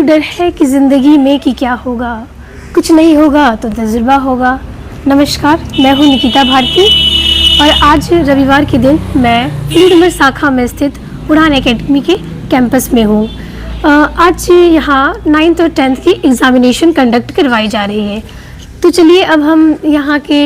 क्यों डर है कि ज़िंदगी में कि क्या होगा, कुछ नहीं होगा तो तजुर्बा होगा। नमस्कार, मैं हूँ निकिता भारती और आज रविवार के दिन मैं फील्ड नंबर शाखा में स्थित उड़ान एकेडमी के कैंपस में हूँ। आज यहाँ 9th और 10th की एग्ज़ामिनेशन कंडक्ट करवाई जा रही है। तो चलिए अब हम यहाँ के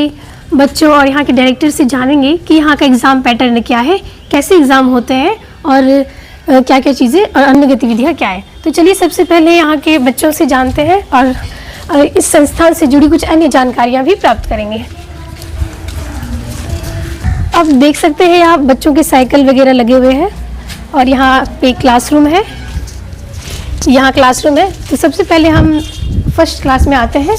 बच्चों और यहाँ के डायरेक्टर से जानेंगे कि यहाँ का एग्ज़ाम पैटर्न क्या है, कैसे एग्ज़ाम होते हैं और क्या क्या चीज़ें और अन्य गतिविधियाँ क्या है। तो चलिए सबसे पहले यहाँ के बच्चों से जानते हैं और इस संस्थान से जुड़ी कुछ अन्य जानकारियाँ भी प्राप्त करेंगे। अब देख सकते हैं यहाँ बच्चों के साइकिल वगैरह लगे हुए हैं और यहाँ पे क्लासरूम है। यहाँ क्लासरूम है तो सबसे पहले हम फर्स्ट क्लास में आते हैं।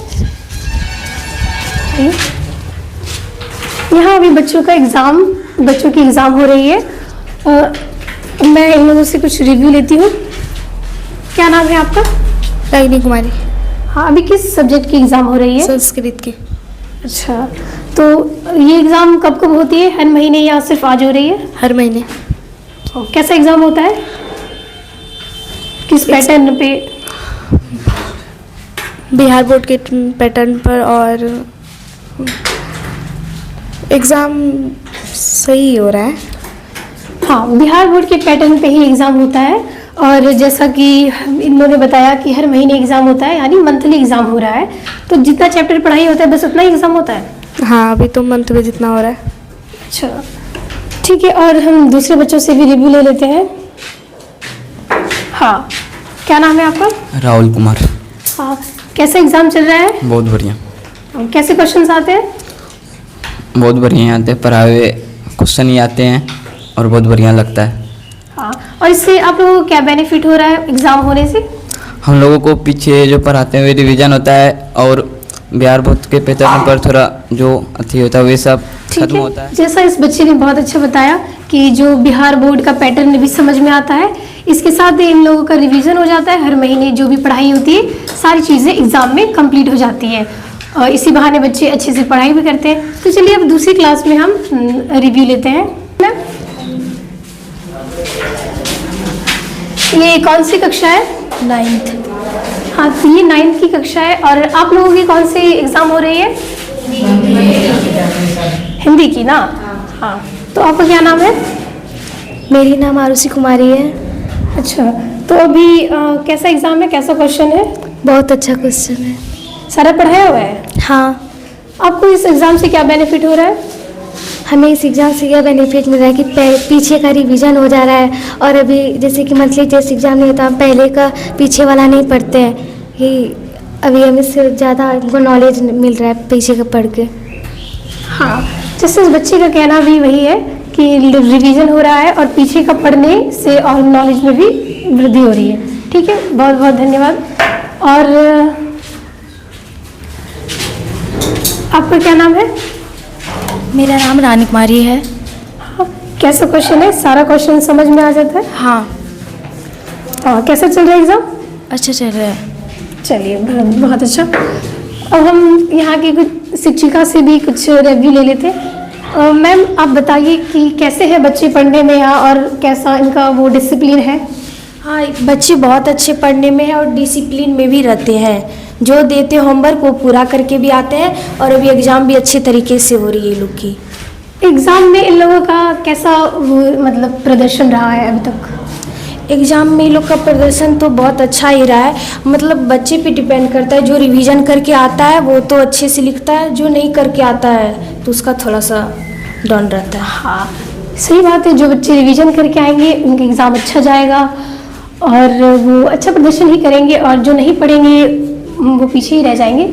यहाँ अभी बच्चों की एग्ज़ाम हो रही है। मैं इन लोगों से कुछ रिव्यू लेती हूँ। क्या नाम है आपका? रागिनी कुमारी। हाँ, अभी किस सब्जेक्ट की एग्ज़ाम हो रही है? संस्कृत की। अच्छा, तो ये एग्ज़ाम कब कब होती है? हर महीने या सिर्फ आज हो रही है? हर महीने। कैसा एग्ज़ाम होता है? किस पैटर्न पे? बिहार बोर्ड के पैटर्न पर और एग्ज़ाम सही हो रहा है। हाँ, बिहार बोर्ड के पैटर्न पे ही एग्ज़ाम होता है और जैसा कि इन्होंने बताया कि हर महीने एग्ज़ाम होता है, यानी मंथली एग्ज़ाम हो रहा है। तो जितना चैप्टर पढ़ाई होता है बस उतना ही एग्ज़ाम होता है? हाँ, अभी तो मंथ में जितना हो रहा है। अच्छा, ठीक है। और हम दूसरे बच्चों से भी रिव्यू ले लेते हैं। हाँ, क्या नाम है आपका? राहुल कुमार। हाँ, कैसा एग्ज़ाम चल रहा है? बहुत बढ़िया। कैसे क्वेश्चंस आते हैं? बहुत बढ़िया आते हैं, पढ़ाए हुए क्वेश्चन ही आते हैं और बहुत बढ़िया लगता है। हाँ, और इससे आप लोगों को क्या बेनिफिट हो रहा है एग्ज़ाम होने से? हम लोगों को पीछे जो पढ़ाते हैं वे रिवीजन होता है और बिहार बोर्ड के पैटर्न पर थोड़ा जो अथी होता है वे सब खत्म होता है। जैसा इस बच्चे ने बहुत अच्छा बताया कि जो बिहार बोर्ड का पैटर्न भी समझ में आता है, इसके साथ इन लोगों का रिवीजन हो जाता है। हर महीने जो भी पढ़ाई होती है सारी चीज़ें एग्ज़ाम में कंप्लीट हो जाती है और इसी बहाने बच्चे अच्छे से पढ़ाई भी करते हैं। तो चलिए अब दूसरी क्लास में हम रिव्यू लेते हैं। ये कौन सी कक्षा है? 9th। हाँ, तो ये 9th की कक्षा है। और आप लोगों की कौन सी एग्ज़ाम हो रही है? हिंदी की ना? हाँ, तो आपका क्या नाम है? मेरी नाम आरुषि कुमारी है। अच्छा, तो अभी कैसा एग्ज़ाम है, कैसा क्वेश्चन है? बहुत अच्छा क्वेश्चन है। सारा पढ़ाया हुआ है? हाँ। आपको इस एग्ज़ाम से क्या बेनिफिट हो रहा है? हमें इस एग्ज़ाम से यह बेनिफिट मिल रहा है कि पीछे का रिवीजन हो जा रहा है और अभी जैसे कि मंथली टेस्ट एग्ज़ाम नहीं होता, पहले का पीछे वाला नहीं पढ़ते हैं कि अभी हमें इससे ज़्यादा हमको नॉलेज मिल रहा है पीछे का पढ़ के। हाँ, जैसे इस बच्चे का कहना भी वही है कि रिवीजन हो रहा है और पीछे का पढ़ने से और नॉलेज में भी वृद्धि हो रही है। ठीक है, बहुत बहुत धन्यवाद। और आपका क्या नाम है? मेरा नाम रानी कुमारी है। हाँ, कैसा क्वेश्चन है? सारा क्वेश्चन समझ में आ जाता है? हाँ। कैसा चल रहा है एग्ज़ाम? अच्छा चल रहा है। चलिए, बहुत अच्छा। अब हम यहाँ की कुछ शिक्षिका से भी कुछ रिव्यू ले लेते हैं। मैम, आप बताइए कि कैसे है बच्चे पढ़ने में यहाँ और कैसा इनका वो डिसिप्लिन है? हाँ, बच्चे बहुत अच्छे पढ़ने में है और डिसिप्लिन में भी रहते हैं। जो देते होमवर्क वो पूरा करके भी आते हैं और अभी एग्ज़ाम भी अच्छे तरीके से हो रही है लोग की। एग्ज़ाम में इन लोगों का कैसा मतलब प्रदर्शन रहा है अभी तक? एग्ज़ाम में लोग का प्रदर्शन तो बहुत अच्छा ही रहा है। मतलब बच्चे पे डिपेंड करता है। जो रिवीजन करके आता है वो तो अच्छे से लिखता है, जो नहीं करके आता है तो उसका थोड़ा सा डाउन रहता है। हाँ, सही बात है। जो बच्चे रिवीजन करके आएंगे उनका एग्ज़ाम अच्छा जाएगा और वो अच्छा प्रदर्शन ही करेंगे और जो नहीं पढ़ेंगे वो पीछे ही रह जाएंगे।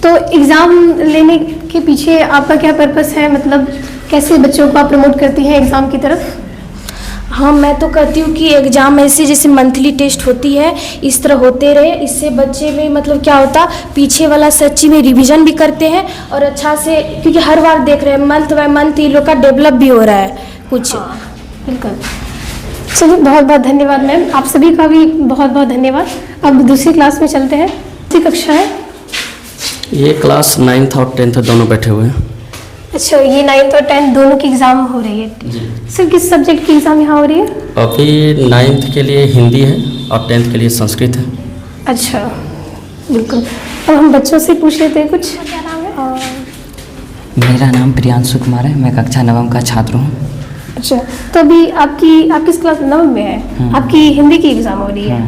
तो एग्ज़ाम लेने के पीछे आपका क्या पर्पस है? मतलब कैसे बच्चों को आप प्रमोट करती हैं एग्ज़ाम की तरफ? हाँ, मैं तो कहती हूँ कि एग्ज़ाम ऐसे जैसे मंथली टेस्ट होती है इस तरह होते रहे। इससे बच्चे में मतलब क्या होता, पीछे वाला सच्ची में रिवीजन भी करते हैं और अच्छा से, क्योंकि हर बार देख रहे हैं मंथ बाय मंथ ये लोग का डेवलप भी हो रहा है कुछ। बिल्कुल। चलिए, बहुत बहुत धन्यवाद मैम। आप सभी का भी बहुत बहुत धन्यवाद। अब दूसरी क्लास में चलते हैं। कौन सी कक्षा है? ये क्लास 9th और 10th दोनों बैठे हुए हैं। अच्छा, ये 9th और 10th दोनों की एग्ज़ाम हो रही है। सर, किस सब्जेक्ट की एग्ज़ाम यहाँ हो रही है? अभी 9th के लिए हिंदी है और 10th के लिए संस्कृत है। अच्छा, बिल्कुल। अब हम बच्चों से पूछ लेते हैं कुछ। क्या नाम है? मेरा नाम प्रियांशु कुमार है, मैं कक्षा 9वीं का छात्र हूँ। अच्छा, तो अभी आप किस क्लास 9 में है? आपकी हिंदी की एग्ज़ाम हो रही है।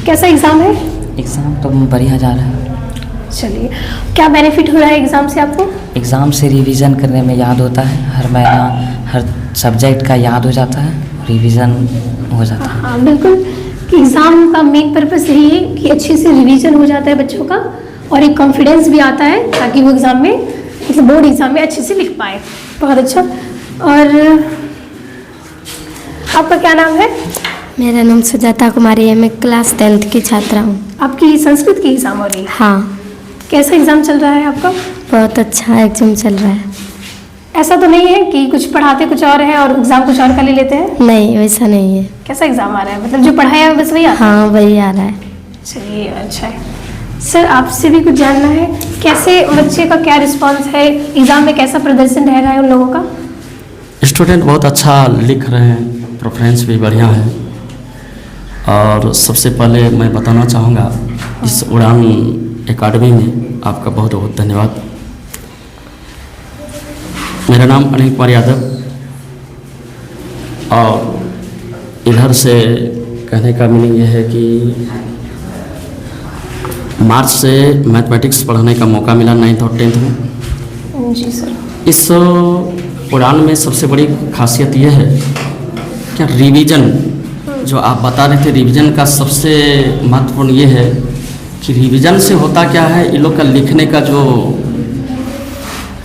कैसा एग्ज़ाम है? एग्ज़ाम तो बढ़िया जा रहा है। चलिए, क्या बेनिफिट हो रहा है एग्ज़ाम से आपको? एग्ज़ाम से रिवीजन करने में याद होता है, हर महीना हर सब्जेक्ट का याद हो जाता है, रिवीजन हो जाता है। हाँ बिल्कुल, कि एग्ज़ाम का मेन पर्पस यही है कि अच्छे से रिवीजन हो जाता है बच्चों का, और एक कॉन्फिडेंस भी आता है ताकि वो एग्ज़ाम में, मतलब बोर्ड एग्ज़ाम में अच्छे से लिख पाए। बहुत अच्छा। और आपका क्या नाम है? मेरा नाम सुजाता कुमारी है, मैं क्लास 10th की छात्रा हूँ। आपकी संस्कृत की एग्ज़ाम हो रही है। हाँ, कैसा एग्ज़ाम चल रहा है आपका? बहुत अच्छा एग्जाम चल रहा है। ऐसा तो नहीं है कि कुछ पढ़ाते कुछ और है और एग्ज़ाम कुछ और का ले लेते हैं? नहीं, वैसा नहीं है। कैसा एग्ज़ाम आ रहा है, मतलब जो पढ़ाया है बस वही आता है? हाँ, वही आ रहा है। चलिए, अच्छा है। सर, आपसे भी कुछ जानना है, कैसे बच्चे का क्या रिस्पांस है, एग्ज़ाम में कैसा प्रदर्शन रह रहा है उन लोगों का? स्टूडेंट बहुत अच्छा लिख रहे हैं, प्रेफरेंस भी बढ़िया है। और सबसे पहले मैं बताना चाहूँगा, इस उड़ान एकेडमी में आपका बहुत बहुत धन्यवाद। मेरा नाम अनिल कुमार यादव, और इधर से कहने का मीनिंग यह है कि मार्च से मैथमेटिक्स पढ़ाने का मौका मिला 9th और 10th में। जी सर। इस उड़ान में सबसे बड़ी खासियत यह है कि रिवीजन, जो आप बता रहे थे, रिवीजन का सबसे महत्वपूर्ण ये है कि रिवीजन से होता क्या है, इन लोग का लिखने का जो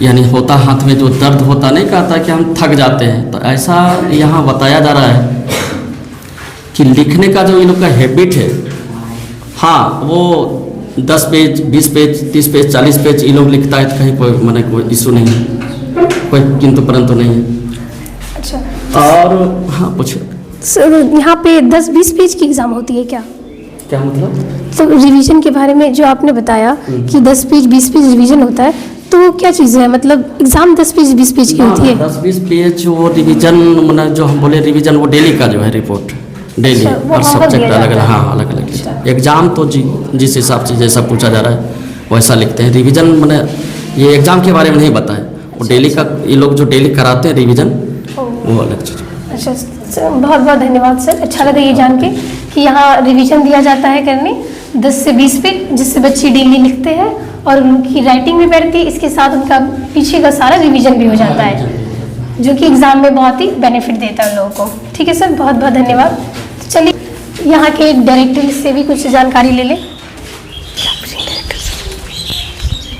यानी होता हाथ में जो दर्द होता, नहीं कहता कि हम थक जाते हैं, तो ऐसा यहाँ बताया जा रहा है कि लिखने का जो इन लोग का हैबिट है, हाँ वो 10 पेज 20 पेज 30 पेज 40 पेज ये लोग लिखता है, तो कहीं कोई मैंने कोई इशू नहीं है, कोई किंतु परंतु नहीं है। अच्छा, और हाँ पूछिए। सर यहाँ पे 10-20 पेज की एग्ज़ाम होती है क्या? क्या मतलब? तो रिवीजन के बारे में जो आपने बताया कि 10 पेज 20 पेज रिवीजन होता है, तो वो क्या चीज़ है, मतलब एग्ज़ाम 10 पेज 20 पेज की होती है? 10-20 पेज वो रिवीजन, मतलब जो हम बोले रिवीजन, वो डेली का जो है रिपोर्ट, डेली अच्छा, वो और homework सब्जेक्ट दिया अलग अलग, जाता है। हाँ अलग अलग। एग्जाम तो जिस हिसाब से जैसा पूछा जा रहा है वैसा लिखते हैं। रिवीजन मैंने ये एग्जाम के बारे में नहीं बताया, वो डेली का, ये लोग जो डेली कराते हैं रिवीजन, वो अलग चीज़। अच्छा सर, बहुत बहुत धन्यवाद सर। अच्छा लगा ये जान के कि यहाँ रिवीजन दिया जाता है करने 10 से 20 पेज, जिससे बच्चे डेली लिखते हैं और उनकी राइटिंग भी बढ़ती है, इसके साथ उनका पीछे का सारा रिवीजन भी हो जाता है, जो कि एग्ज़ाम में बहुत ही बेनिफिट देता है लोगों को। ठीक है सर, बहुत बहुत धन्यवाद। चलिए यहाँ के डायरेक्टर से भी कुछ जानकारी ले लें।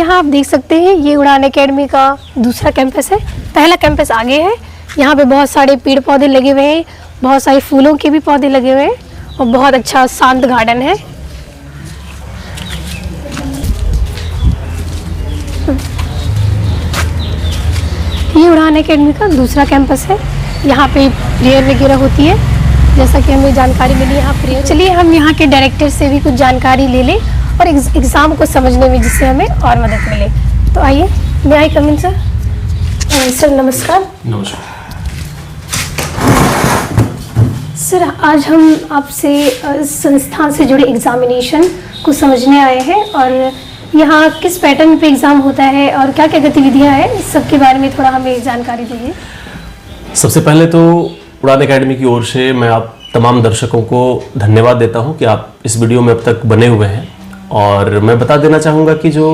यहाँ आप देख सकते हैं ये उड़ान एकेडमी का दूसरा कैंपस है। पहला कैंपस आगे है, यहाँ पे बहुत सारे पेड़ पौधे लगे हुए हैं, बहुत सारे फूलों के भी पौधे लगे हुए हैं और बहुत अच्छा शांत गार्डन है। ये उड़ान एकेडमी का दूसरा कैंपस है, यहाँ पे प्रेयर वगैरह होती है, जैसा कि हमें जानकारी मिली यहाँ प्रेयर। चलिए हम यहाँ के डायरेक्टर से भी कुछ जानकारी ले लें और एग्ज़ाम को समझने में जिससे हमें और मदद मिले। तो आइए, मैं आई कम इन सर। सर नमस्कार। नमस्कार सर, आज हम आपसे संस्थान से जुड़े एग्जामिनेशन को समझने आए हैं और यहाँ किस पैटर्न पे एग्ज़ाम होता है और क्या क्या गतिविधियाँ हैं, इस सब के बारे में थोड़ा हमें जानकारी दीजिए। सबसे पहले तो उड़ान एकेडमी की ओर से मैं आप तमाम दर्शकों को धन्यवाद देता हूं कि आप इस वीडियो में अब तक बने हुए हैं। और मैं बता देना चाहूँगा कि जो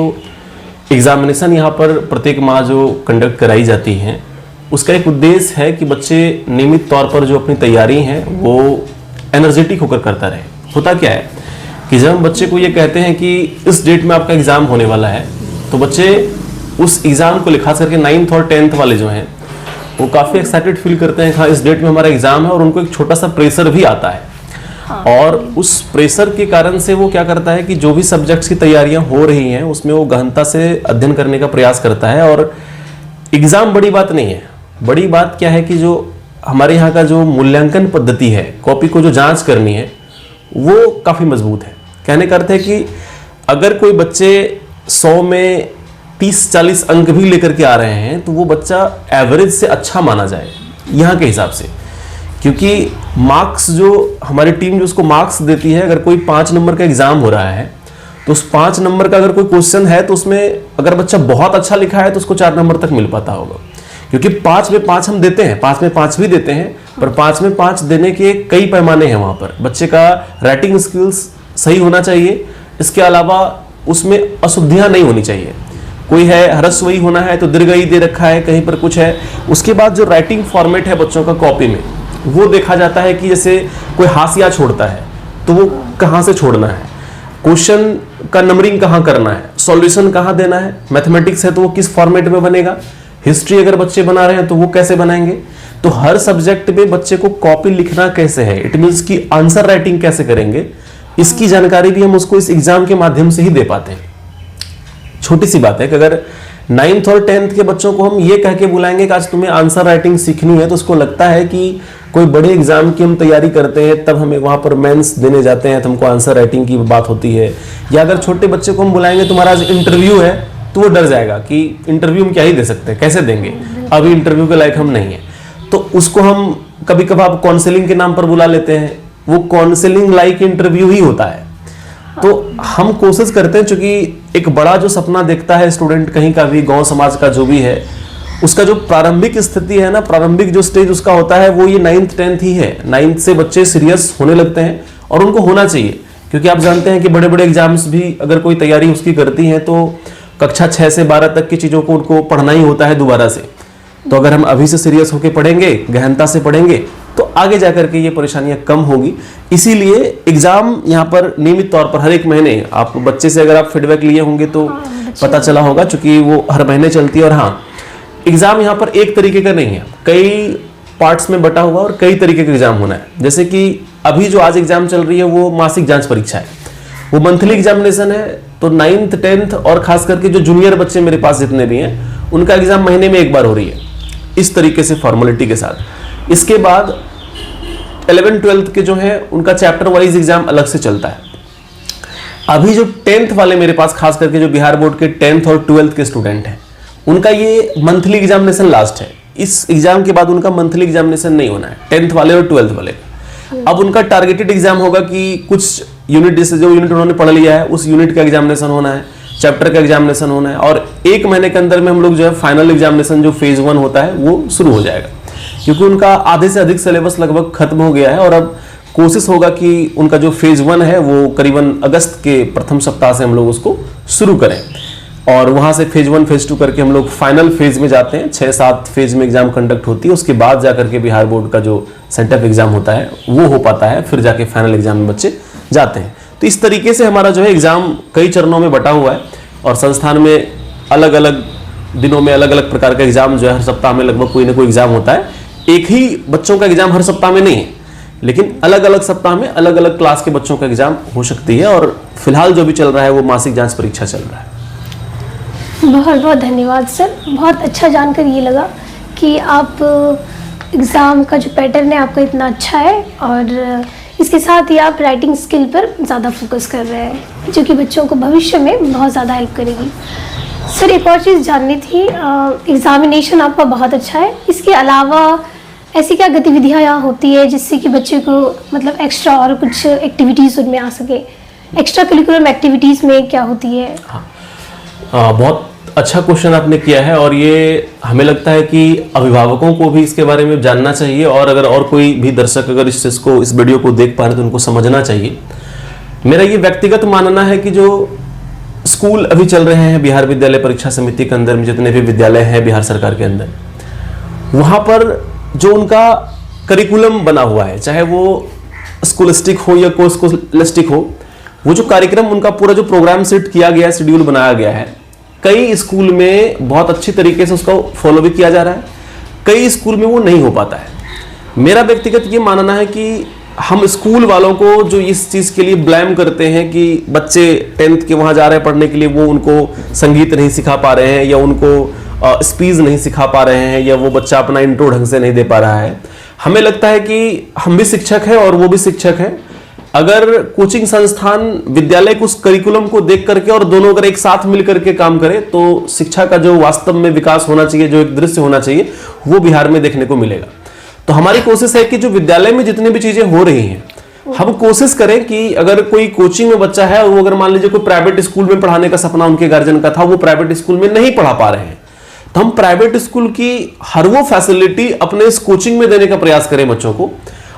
एग्ज़ामिनेशन यहाँ पर प्रत्येक माह जो कंडक्ट कराई जाती हैं, उसका एक उद्देश्य है कि बच्चे नियमित तौर पर जो अपनी तैयारी हैं वो एनर्जेटिक होकर करता रहे। होता क्या है कि जब हम बच्चे को ये कहते हैं कि इस डेट में आपका एग्ज़ाम होने वाला है, तो बच्चे उस एग्ज़ाम को खास करके 9th और 10th वाले जो हैं वो काफ़ी एक्साइटेड फील करते हैं, हाँ इस डेट में हमारा एग्ज़ाम है, और उनको एक छोटा सा प्रेशर भी आता है। और उस प्रेशर के कारण से वो क्या करता है कि जो भी सब्जेक्ट्स की तैयारियां हो रही हैं उसमें वो गहनता से अध्ययन करने का प्रयास करता है। और एग्ज़ाम बड़ी बात नहीं है, बड़ी बात क्या है कि जो हमारे यहाँ का जो मूल्यांकन पद्धति है, कॉपी को जो जांच करनी है, वो काफ़ी मजबूत है। कहने का अर्थ है कि अगर कोई बच्चे 100 में 30-40 अंक भी लेकर के आ रहे हैं तो वो बच्चा एवरेज से अच्छा माना जाए यहाँ के हिसाब से, क्योंकि मार्क्स जो हमारी टीम जो उसको मार्क्स देती है, अगर कोई 5 नंबर का एग्जाम हो रहा है तो उस 5 नंबर का अगर कोई क्वेश्चन है तो उसमें अगर बच्चा बहुत अच्छा लिखा है तो उसको 4 नंबर तक मिल पाता होगा। क्योंकि 5 में 5 हम देते हैं, 5 में 5 भी देते हैं, पर 5 में 5 देने के कई पैमाने हैं। वहां पर बच्चे का राइटिंग स्किल्स सही होना चाहिए, इसके अलावा उसमें अशुद्धियां नहीं होनी चाहिए। कोई है ह्रस्व ई होना है तो दीर्घ ई दे रखा है, कहीं पर कुछ है। उसके बाद जो राइटिंग फॉर्मेट है बच्चों का कॉपी में, वो देखा जाता है कि जैसे कोई हाशिया छोड़ता है तो वो कहाँ से छोड़ना है, क्वेश्चन का नंबरिंग कहाँ करना है, सॉल्यूशन कहाँ देना है, मैथमेटिक्स है तो वो किस फॉर्मेट में बनेगा, हिस्ट्री अगर बच्चे बना रहे हैं तो वो कैसे बनाएंगे। तो हर सब्जेक्ट में बच्चे को कॉपी लिखना कैसे है, इट मीन्स की आंसर राइटिंग कैसे करेंगे, इसकी जानकारी भी हम उसको इस एग्जाम के माध्यम से ही दे पाते हैं। छोटी सी बात है कि अगर 9th और 10th के बच्चों को हम ये कह के बुलाएंगे कि आज तुम्हें आंसर राइटिंग सीखनी है, तो उसको लगता है कि कोई बड़े एग्जाम की हम तैयारी करते हैं तब हमें वहां पर मेंस देने जाते हैं तो हमको आंसर राइटिंग की बात होती है। या अगर छोटे बच्चे को हम बुलाएंगे तुम्हारा आज इंटरव्यू है तो वो डर जाएगा कि इंटरव्यू में क्या ही दे सकते हैं, कैसे देंगे, अभी इंटरव्यू के लायक हम नहीं है। तो उसको हम कभी कभार काउंसलिंग के नाम पर बुला लेते हैं, वो काउंसलिंग लाइक इंटरव्यू ही होता है। तो हम कोशिश करते हैं, चूंकि एक बड़ा जो सपना देखता है स्टूडेंट कहीं का भी, गांव समाज का जो भी है, उसका जो प्रारंभिक स्थिति है ना, प्रारंभिक जो स्टेज उसका होता है वो ये 9th 10th ही है। 9th से बच्चे सीरियस होने लगते हैं और उनको होना चाहिए, क्योंकि आप जानते हैं कि बड़े बड़े एग्जाम्स भी अगर कोई तैयारी उसकी करती है तो कक्षा 6 से 12 तक की चीजों को उनको पढ़ना ही होता है दोबारा से। तो अगर हम अभी से सीरियस होकर पढ़ेंगे, गहनता से पढ़ेंगे, तो आगे जाकर के ये परेशानियां कम होगी। इसीलिए एग्जाम यहाँ पर नियमित तौर पर हर एक महीने आप बच्चे से अगर आप फीडबैक लिए होंगे तो पता चला होगा, चूंकि वो हर महीने चलती है। और हाँ, एग्जाम यहाँ पर एक तरीके का नहीं है, कई पार्ट्स में बटा हुआ और कई तरीके का एग्जाम होना है। जैसे कि अभी जो आज एग्जाम चल रही है वो मासिक जांच परीक्षा है, वो मंथली एग्जामिनेशन है। तो 9th 10th और खास करके जो जूनियर बच्चे मेरे पास जितने भी हैं उनका एग्जाम महीने में एक बार हो रही है, इस तरीके से फॉर्मेलिटी के साथ। इसके बाद 11th 12th के जो है उनका चैप्टर वाइज एग्जाम अलग से चलता है। अभी जो 10th वाले मेरे पास खास करके जो बिहार बोर्ड के 10th और 12th के स्टूडेंट हैं, उनका ये मंथली एग्जामिनेशन लास्ट है। इस एग्जाम के बाद उनका मंथली एग्जामिनेशन नहीं होना है, 10th वाले और 12th वाले। अब उनका टारगेटेड एग्जाम होगा कि कुछ यूनिट, जैसे जो यूनिट उन्होंने पढ़ लिया है उस यूनिट का एग्जामिनेशन होना है, चैप्टर का एग्जामिनेशन होना है, और एक महीने के अंदर में हम लोग जो है फाइनल एग्जामिनेशन जो फेज 1 होता है वो शुरू हो जाएगा। क्योंकि उनका आधे से अधिक सिलेबस लगभग खत्म हो गया है और अब कोशिश होगा कि उनका जो फेज 1 है वो करीबन अगस्त के प्रथम सप्ताह से हम लोग उसको शुरू करें, और वहां से फेज 1 फेज 2 करके हम लोग फाइनल फेज में जाते हैं। 6-7 फेज में एग्जाम कंडक्ट होती है, उसके बाद जाकर के बिहार बोर्ड का जो सेंटअप एग्जाम होता है वो हो पाता है, फिर जाके फाइनल एग्जाम में बच्चे जाते हैं। तो इस तरीके से हमारा जो है एग्जाम कई चरणों में बटा हुआ है, और संस्थान में अलग अलग दिनों में अलग अलग प्रकार का एग्जाम जो है, हर सप्ताह में लगभग कोई ना कोई एग्जाम होता है। एक ही बच्चों का एग्जाम हर सप्ताह में नहीं है, लेकिन अलग अलग सप्ताह में अलग अलग क्लास के बच्चों का एग्जाम हो सकती है। और फिलहाल जो भी चल रहा है वो मासिक जांच परीक्षा चल रहा है। बहुत बहुत धन्यवाद सर, बहुत अच्छा जानकर ये लगा कि आप एग्ज़ाम का जो पैटर्न है आपका इतना अच्छा है, और इसके साथ ही आप राइटिंग स्किल पर ज़्यादा फोकस कर रहे हैं, जो कि बच्चों को भविष्य में बहुत ज़्यादा हेल्प करेगी। सर एक और चीज़ जाननी थी, एग्ज़ामिनेशन आपका बहुत अच्छा है, इसके अलावा ऐसी क्या गतिविधियाँ यहाँ होती है जिससे कि बच्चे को मतलब एक्स्ट्रा और कुछ एक्टिविटीज़ उनमें आ सके? एक्स्ट्रा करिकुलम एक्टिविटीज़ में क्या होती है? बहुत अच्छा क्वेश्चन आपने किया है, और ये हमें लगता है कि अभिभावकों को भी इसके बारे में जानना चाहिए, और अगर और कोई भी दर्शक अगर इस वीडियो को देख पा रहे तो उनको समझना चाहिए। मेरा ये व्यक्तिगत मानना है कि जो स्कूल अभी चल रहे हैं बिहार विद्यालय परीक्षा समिति के अंदर में, जितने भी विद्यालय हैं बिहार सरकार के अंदर, वहाँ पर जो उनका करिकुलम बना हुआ है, चाहे वो स्कूलिस्टिक हो या को स्कूलिस्टिक हो, वो जो कार्यक्रम उनका पूरा जो प्रोग्राम सेट किया गया है, शेड्यूल बनाया गया है, कई स्कूल में बहुत अच्छी तरीके से उसका फॉलो भी किया जा रहा है, कई स्कूल में वो नहीं हो पाता है। मेरा व्यक्तिगत ये मानना है कि हम स्कूल वालों को जो इस चीज़ के लिए ब्लेम करते हैं कि बच्चे 10th के वहाँ जा रहे हैं पढ़ने के लिए, वो उनको संगीत नहीं सिखा पा रहे हैं, या उनको स्पीच नहीं सिखा पा रहे हैं, या वो बच्चा अपना इंट्रो ढंग से नहीं दे पा रहा है। हमें लगता है कि हम भी शिक्षक हैं और वो भी शिक्षक हैं। अगर कोचिंग संस्थान विद्यालय को उस करिकुलम को देख करके और दोनों अगर एक साथ मिल करके काम करे तो शिक्षा का जो वास्तव में विकास होना चाहिए, जो एक दृश्य होना चाहिए, वो बिहार में देखने को मिलेगा। तो हमारी कोशिश है कि जो विद्यालय में जितनी भी चीजें हो रही हैं, हम कोशिश करें कि अगर कोई कोचिंग में बच्चा है और वो अगर मान लीजिए कोई प्राइवेट स्कूल में पढ़ाने का सपना उनके गार्जियन का था, वो प्राइवेट स्कूल में नहीं पढ़ा पा रहे हैं, तो हम प्राइवेट स्कूल की हर वो फैसिलिटी अपने इस कोचिंग में देने का प्रयास करें बच्चों को।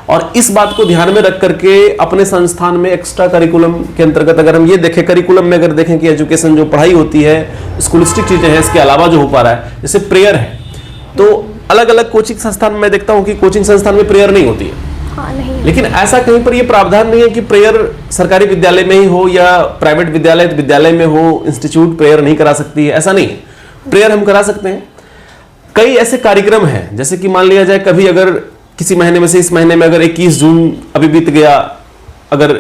और इस बात को ध्यान में रख करके अपने संस्थान में एक्स्ट्रा करिकुलम के अंतर्गत अगर हम ये देखें, करिकुलम में अगर देखें कि एजुकेशन जो पढ़ाई होती है, स्कूलिस्टिक चीजें हैं, इसके अलावा जो हो पा रहा है, जैसे प्रेयर है, तो अलग अलग कोचिंग संस्थान में मैं देखता हूं कि कोचिंग संस्थान में प्रेयर नहीं होती है। हाँ, नहीं। लेकिन ऐसा कहीं पर ये प्रावधान नहीं है कि प्रेयर सरकारी विद्यालय में ही हो या प्राइवेट विद्यालय में हो, इंस्टीट्यूट प्रेयर नहीं करा सकती है, ऐसा नहीं है। प्रेयर हम करा सकते हैं। कई ऐसे कार्यक्रम हैं, जैसे कि मान लिया जाए कभी अगर किसी महीने में से इस महीने में अगर 21 जून अभी बीत गया, अगर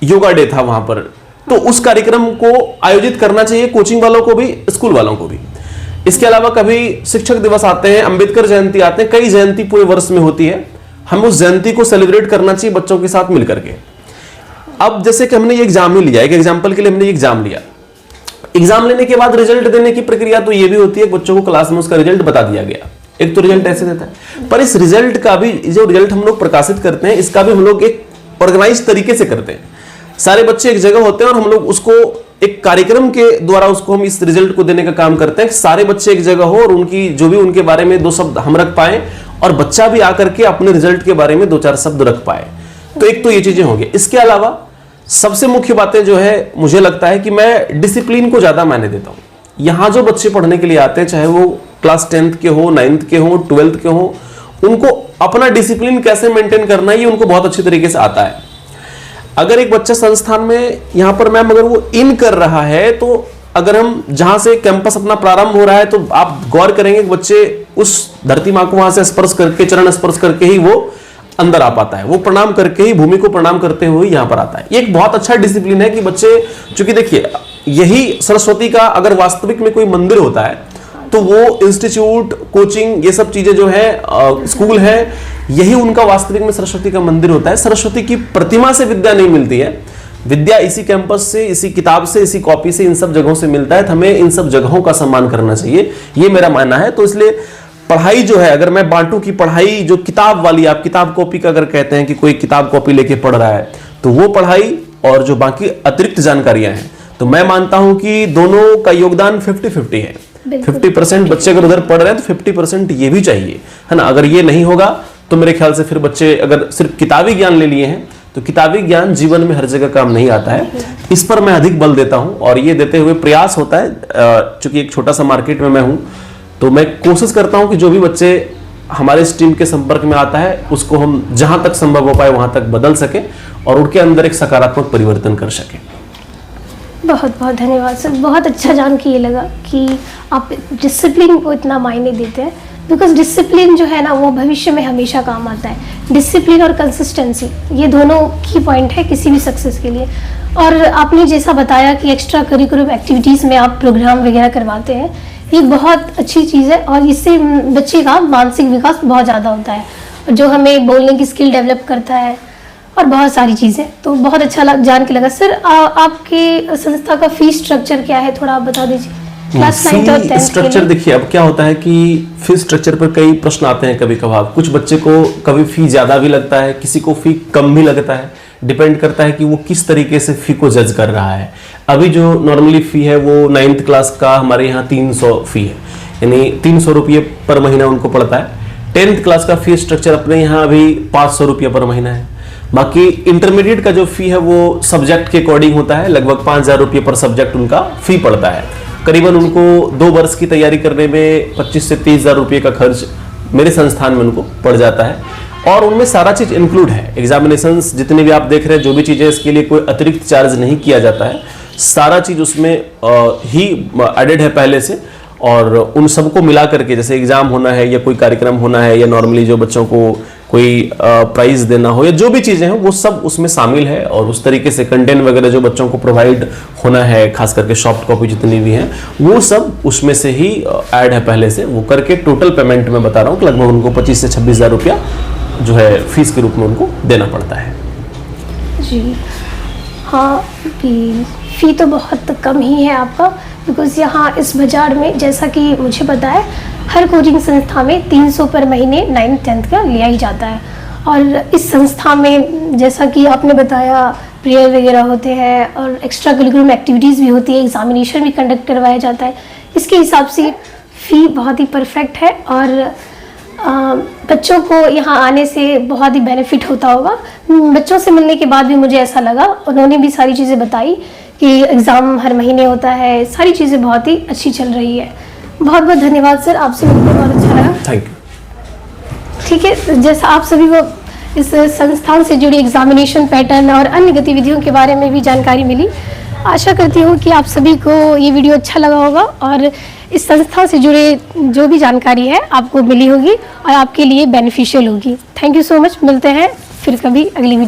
योगा डे था वहां पर, तो उस कार्यक्रम को आयोजित करना चाहिए कोचिंग वालों को भी, स्कूल वालों को भी। इसके अलावा कभी शिक्षक दिवस आते हैं, अंबेडकर जयंती आते हैं, कई जयंती पूरे वर्ष में होती है, हम उस जयंती को सेलिब्रेट करना चाहिए बच्चों के साथ मिलकर के। अब जैसे कि हमने ये एग्जाम ही लिया, एक एग्जाम्पल के लिए हमने एग्जाम लिया, एग्जाम लेने के बाद रिजल्ट देने की प्रक्रिया तो ये भी होती है, बच्चों को क्लास में उसका रिजल्ट बता दिया गया, एक तो रिजल्ट ऐसे देता है, पर इस रिजल्ट का भी, जो रिजल्ट हम लोग प्रकाशित करते हैं, इसका भी हम लोग एक ऑर्गेनाइज तरीके से करते हैं। सारे बच्चे एक जगह होते हैं और हम लोग उसको एक कार्यक्रम के द्वारा उसको हम इस रिजल्ट को देने का काम करते हैं। सारे बच्चे एक जगह हो और उनकी जो भी उनके बारे में 2 शब्द हम रख पाए और बच्चा भी आकर के अपने रिजल्ट के बारे में 2-4 शब्द रख पाए। तो एक तो ये चीजें होंगी। इसके अलावा सबसे मुख्य बातें जो है, मुझे लगता है कि मैं डिसिप्लिन को ज्यादा मायने देता हूं। यहां जो बच्चे पढ़ने के लिए आते हैं, चाहे वो क्लास 10th के हो, 9th के हो, 12th के हो, उनको अपना डिसिप्लिन कैसे मेंटेन करना है ये उनको बहुत अच्छी तरीके से आता है। अगर एक बच्चा संस्थान में यहां पर मैम अगर वो इन कर रहा है, तो अगर हम जहां से कैंपस अपना प्रारंभ हो रहा है, तो आप गौर करेंगे कि बच्चे उस धरती मां को वहां से स्पर्श करके, चरण स्पर्श करके ही वो अंदर आ पाता है, वो प्रणाम करके ही, भूमि को प्रणाम करते हुए यहां पर आता है। ये एक बहुत अच्छा डिसिप्लिन है कि बच्चे, चूंकि देखिए यही सरस्वती का अगर वास्तविक में कोई मंदिर होता है, तो वो इंस्टीट्यूट, कोचिंग, ये सब चीजें जो है, स्कूल है, यही उनका वास्तविक में सरस्वती का मंदिर होता है। सरस्वती की प्रतिमा से विद्या नहीं मिलती है, विद्या इसी कैंपस से, इसी किताब से, इसी कॉपी से, इन सब जगहों से मिलता है। तो हमें इन सब जगहों का सम्मान करना चाहिए, ये मेरा मानना है। तो इसलिए पढ़ाई जो है, अगर मैं बांटू की पढ़ाई जो किताब वाली, आप किताब कॉपी का अगर कहते हैं कि कोई किताब कॉपी लेके पढ़ रहा है, तो वो पढ़ाई और जो बाकी अतिरिक्त जानकारियां हैं, तो मैं मानता हूं कि दोनों का योगदान 50-50 है। 50% बच्चे अगर उधर पढ़ रहे हैं तो 50% ये भी चाहिए, है ना। अगर ये नहीं होगा तो मेरे ख्याल से फिर बच्चे अगर सिर्फ किताबी ज्ञान ले लिए हैं, तो किताबी ज्ञान जीवन में हर जगह काम नहीं आता है। इस पर मैं अधिक बल देता हूं और ये देते हुए प्रयास होता है, चूंकि एक छोटा सा मार्केट में मैं हूं, तो मैं कोशिश करता हूं कि जो भी बच्चे हमारे इस टीम के संपर्क में आता है, उसको हम जहां तक संभव हो पाए वहां तक बदल सके और उनके अंदर एक सकारात्मक परिवर्तन कर सके। बहुत बहुत धन्यवाद सर, बहुत अच्छा जान के ये लगा कि आप डिसिप्लिन को इतना मायने देते हैं, बिकॉज डिसिप्लिन जो है ना, वो भविष्य में हमेशा काम आता है। डिसिप्लिन और कंसिस्टेंसी, ये दोनों की पॉइंट है किसी भी सक्सेस के लिए। और आपने जैसा बताया कि एक्स्ट्रा करिकुलर एक्टिविटीज़ में आप प्रोग्राम वगैरह करवाते हैं, ये बहुत अच्छी चीज़ है और इससे बच्चे का मानसिक विकास बहुत ज़्यादा होता है, जो हमें बोलने की स्किल डेवलप करता है और बहुत सारी चीज़ें। तो बहुत अच्छा जान के लगा सर। आपके संस्था का फीस स्ट्रक्चर क्या है, थोड़ा आप बता दीजिए। क्लास 9th और 10th स्ट्रक्चर देखिए, अब क्या होता है कि फीस स्ट्रक्चर पर कई प्रश्न आते हैं कभी कभार। कुछ बच्चे को कभी फी ज्यादा भी लगता है, किसी को फी कम भी लगता है, डिपेंड करता है कि वो किस तरीके से फी को जज कर रहा है। अभी जो नॉर्मली फी है वो 9th क्लास का हमारे यहाँ 300 फी है, यानी 300 रुपये पर महीना उनको पड़ता है। 10th क्लास का फी स्ट्रक्चर अपने यहाँ अभी 500 रुपये पर महीना है। बाकी इंटरमीडिएट का जो फी है वो सब्जेक्ट के अकॉर्डिंग होता है, लगभग 5000 रुपये पर सब्जेक्ट उनका फी पड़ता है। करीबन उनको 2 वर्ष की तैयारी करने में 25 से 30,000 रुपये का खर्च मेरे संस्थान में उनको पड़ जाता है और उनमें सारा चीज इंक्लूड है। एग्जामिनेशंस जितने भी आप देख रहे हैं, जो भी चीजें, इसके लिए कोई अतिरिक्त चार्ज नहीं किया जाता है, सारा चीज उसमें ही एडेड है पहले से। और उन सबको मिला करके, जैसे एग्जाम होना है या कोई कार्यक्रम होना है या नॉर्मली जो बच्चों को कोई प्राइज देना हो या जो भी चीजें हैं, वो सब उसमें शामिल है। और उस तरीके से कंटेंट वगैरह जो बच्चों को प्रोवाइड होना है, खास करके सॉफ्ट कॉपी जितनी भी हैं, वो सब उसमें से ही ऐड है पहले से। वो करके टोटल पेमेंट में बता रहा हूँ कि लगभग उनको 25 से 26,000 रुपया जो है फीस के रूप में उनको देना पड़ता है। जी हाँ, फी तो बहुत कम ही है आपका, बिकॉज यहाँ इस बाजार में, जैसा कि मुझे पता है, हर कोचिंग संस्था में 300 पर महीने 9th 10th का लिया ही जाता है। और इस संस्था में जैसा कि आपने बताया प्रेयर वगैरह होते हैं और एक्स्ट्रा करिकुलम एक्टिविटीज़ भी होती है, एग्जामिनेशन भी कंडक्ट करवाया जाता है। इसके हिसाब से फ़ी बहुत ही परफेक्ट है और बच्चों को यहाँ आने से बहुत ही बेनिफिट होता होगा। बच्चों से मिलने के बाद भी मुझे ऐसा लगा, उन्होंने भी सारी चीज़ें बताई कि एग्ज़ाम हर महीने होता है, सारी चीज़ें बहुत ही अच्छी चल रही है। बहुत बहुत धन्यवाद सर, आपसे मिलकर बहुत अच्छा लगा। Thank you. ठीक है, जैसा आप सभी को इस संस्थान से जुड़ी एग्जामिनेशन पैटर्न और अन्य गतिविधियों के बारे में भी जानकारी मिली, आशा करती हूँ कि आप सभी को ये वीडियो अच्छा लगा होगा और इस संस्था से जुड़े जो भी जानकारी है आपको मिली होगी और आपके लिए बेनिफिशियल होगी। थैंक यू सो मच, मिलते हैं फिर कभी अगली वीडियो।